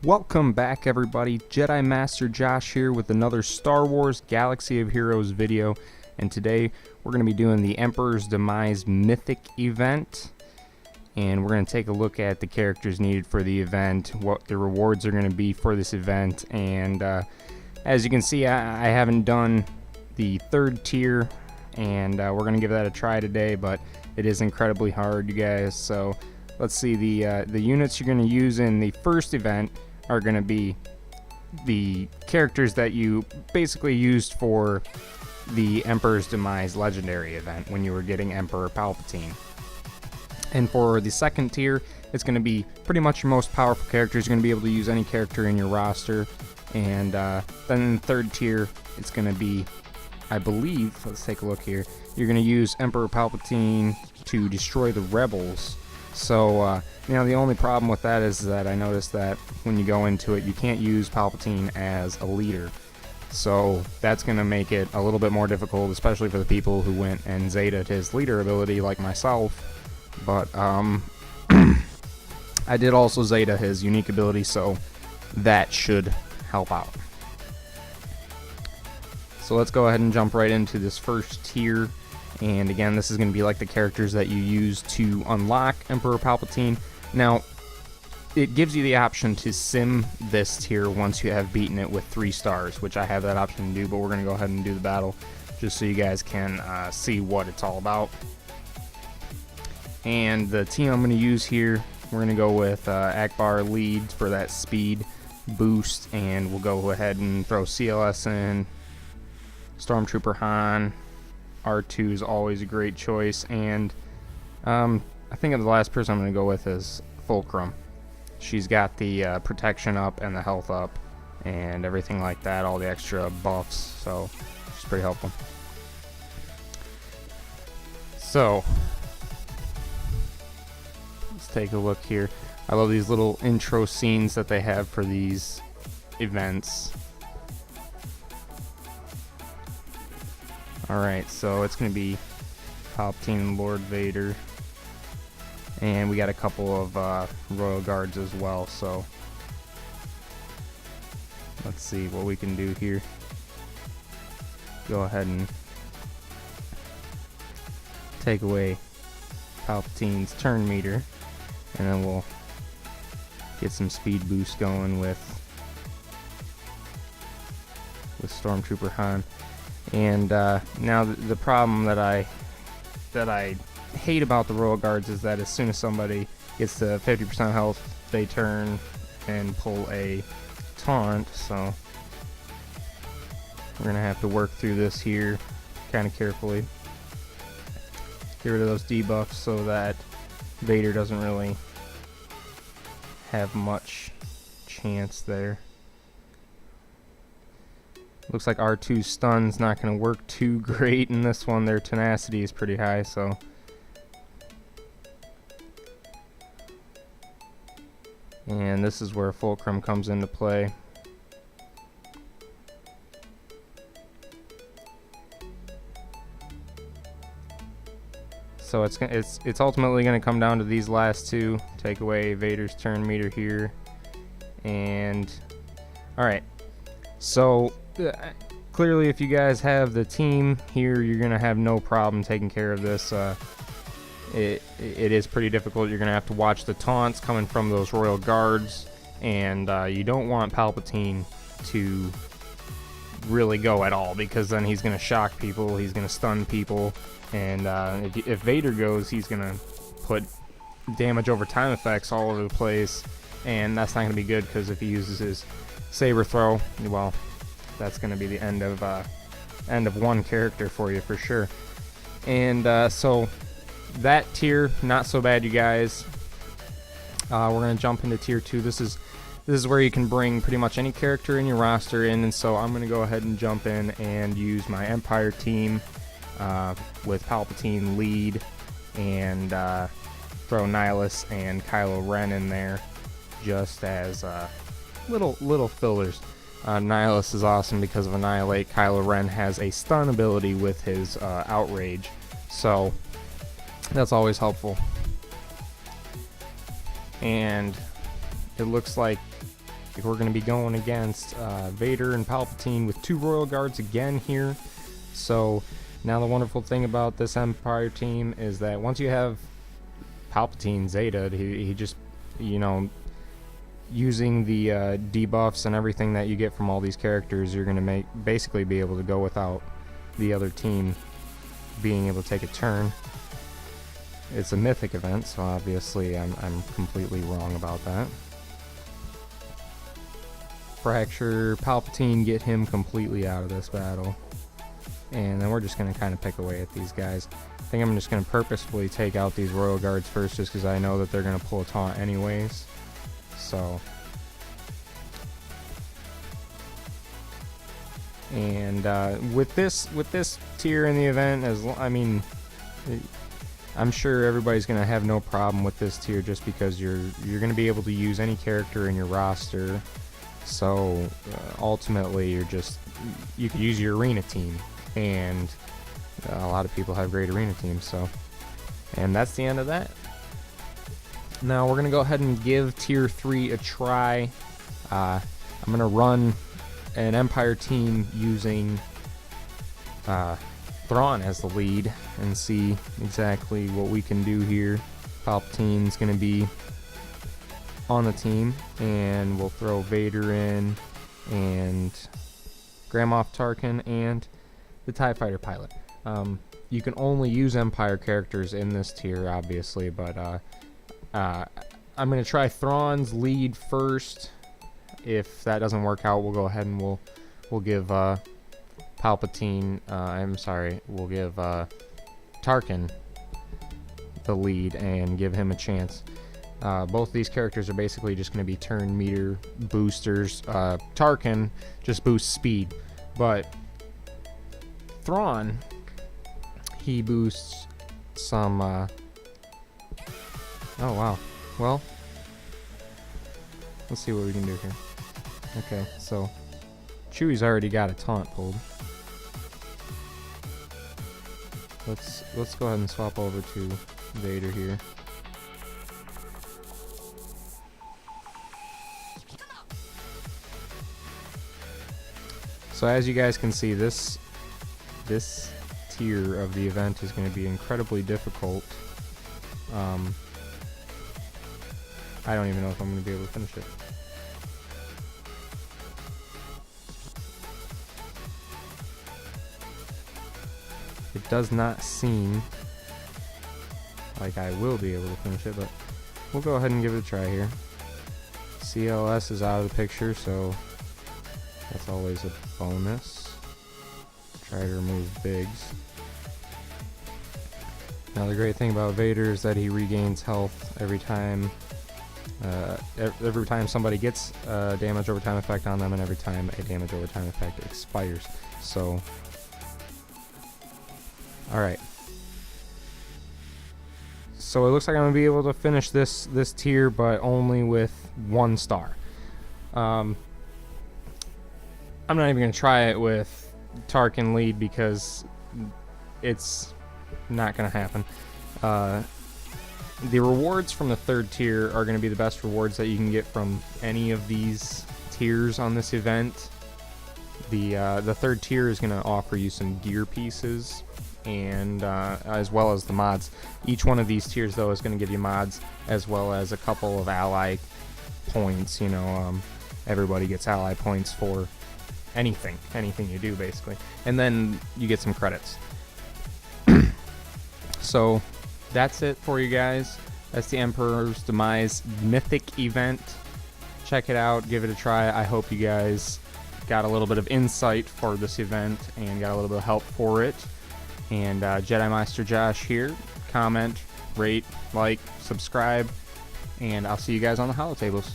Welcome back everybody, JediMasterJosh here with another Star Wars Galaxy of Heroes video, and today we're going to be doing the Emperors Demise Mythic Event, and we're going to take a look at the characters needed for the event, what the rewards are going to be for this event, and as you can see I haven't done the third tier, and we're going to give that a try today, but it is incredibly hard, you guys. So let's see, the units you're going to use in the first event are going to be the characters that you basically used for the Emperor's Demise Legendary event when you were getting Emperor Palpatine. And for the second tier, it's going to be pretty much your most powerful characters. You're going to be able to use any character in your roster. And then in the third tier, it's going to be, I believe, let's take a look here, you're going to use Emperor Palpatine to destroy the rebels. So, the only problem with that is that I noticed that when you go into it, you can't use Palpatine as a leader. So that's going to make it a little bit more difficult, especially for the people who went and Zeta'd his leader ability like myself. But, I did also Zeta his unique ability, so that should help out. So let's go ahead and jump right into this first tier. And again, this is going to be like the characters that you use to unlock Emperor Palpatine. Now, it gives you the option to sim this tier once you have beaten it with 3 stars, which I have that option to do, but we're going to go ahead and do the battle just so you guys can see what it's all about. And the team I'm going to use here, we're going to go with Akbar lead for that speed boost, and we'll go ahead and throw CLS in, Stormtrooper Han. R2 is always a great choice, and I think the last person I'm going to go with is Fulcrum. She's got the protection up and the health up and everything like that, all the extra buffs, so she's pretty helpful. So let's take a look here. I love these little intro scenes that they have for these events. Alright, so it's going to be Palpatine and Lord Vader. And we got a couple of Royal Guards as well, so let's see what we can do here. Go ahead and take away Palpatine's turn meter, and then we'll get some speed boost going with Stormtrooper Han. And now the problem that I hate about the Royal Guards is that as soon as somebody gets to 50% health, they turn and pull a taunt. So we're gonna have to work through this here kind of carefully. Get rid of those debuffs so that Vader doesn't really have much chance there. Looks like R2's stun's not going to work too great in this one. Their tenacity is pretty high, so and this is where Fulcrum comes into play. So it's ultimately going to come down to these last two. Take away Vader's turn meter here, and all right. So clearly, if you guys have the team here, you're going to have no problem taking care of this. It is pretty difficult. You're going to have to watch the taunts coming from those Royal Guards, and you don't want Palpatine to really go at all, because then he's going to shock people, he's going to stun people, and if Vader goes, he's going to put damage over time effects all over the place, and that's not going to be good, because if he uses his saber throw, well, that's going to be the end of one character for you for sure. And so that tier, not so bad, you guys. We're going to jump into tier 2. This is where you can bring pretty much any character in your roster in, and so I'm going to go ahead and jump in and use my Empire team with Palpatine lead, and throw Nihilus and Kylo Ren in there just as little fillers. Nihilus is awesome because of Annihilate. Kylo Ren has a stun ability with his Outrage, so that's always helpful. And it looks like we're going to be going against Vader and Palpatine with 2 Royal Guards again here. So now the wonderful thing about this Empire team is that once you have Palpatine Zeta, he just, you know, using the debuffs and everything that you get from all these characters, you're going to basically be able to go without the other team being able to take a turn. It's a mythic event, so obviously I'm completely wrong about that. Fracture Palpatine, get him completely out of this battle. And then we're just going to kind of pick away at these guys. I think I'm just going to purposefully take out these Royal Guards first, just because I know that they're going to pull a taunt anyways. So, and with this tier in the event, I'm sure everybody's going to have no problem with this tier, just because you're going to be able to use any character in your roster. So ultimately, you could use your arena team, and a lot of people have great arena teams. So, and that's the end of that. Now we're gonna go ahead and give tier 3 a try. I'm gonna run an Empire team using Thrawn as the lead and see exactly what we can do here. Palpatine's gonna be on the team, and we'll throw Vader in, and Grand Moff Tarkin, and the TIE Fighter pilot. You can only use Empire characters in this tier, obviously, but I'm going to try Thrawn's lead first. If that doesn't work out, we'll go ahead and we'll give Palpatine, we'll give Tarkin the lead and give him a chance. Both of these characters are basically just going to be turn meter boosters. Tarkin just boosts speed, but Thrawn, he boosts some oh wow, well, let's see what we can do here. Okay, so Chewie's already got a taunt pulled. Let's go ahead and swap over to Vader here. So as you guys can see, this tier of the event is going to be incredibly difficult. I don't even know if I'm going to be able to finish it. It does not seem like I will be able to finish it, but we'll go ahead and give it a try here. CLS is out of the picture, so that's always a bonus. Try to remove Biggs. Now the great thing about Vader is that he regains health every time somebody gets a damage over time effect on them, and every time a damage over time effect expires. So, alright. So it looks like I'm going to be able to finish this tier, but only with 1 star. I'm not even going to try it with Tarkin lead, because it's not going to happen. The rewards from the 3rd tier are going to be the best rewards that you can get from any of these tiers on this event. The 3rd tier is going to offer you some gear pieces, and as well as the mods. Each one of these tiers, though, is going to give you mods, as well as a couple of ally points. You know, everybody gets ally points for anything you do, basically, and then you get some credits. So that's it for you guys. That's the Emperors Demise Mythic Event. Check it out, give it a try. I hope you guys got a little bit of insight for this event and got a little bit of help for it. And JediMasterJosh here. Comment, rate, like, subscribe, and I'll see you guys on the holotables.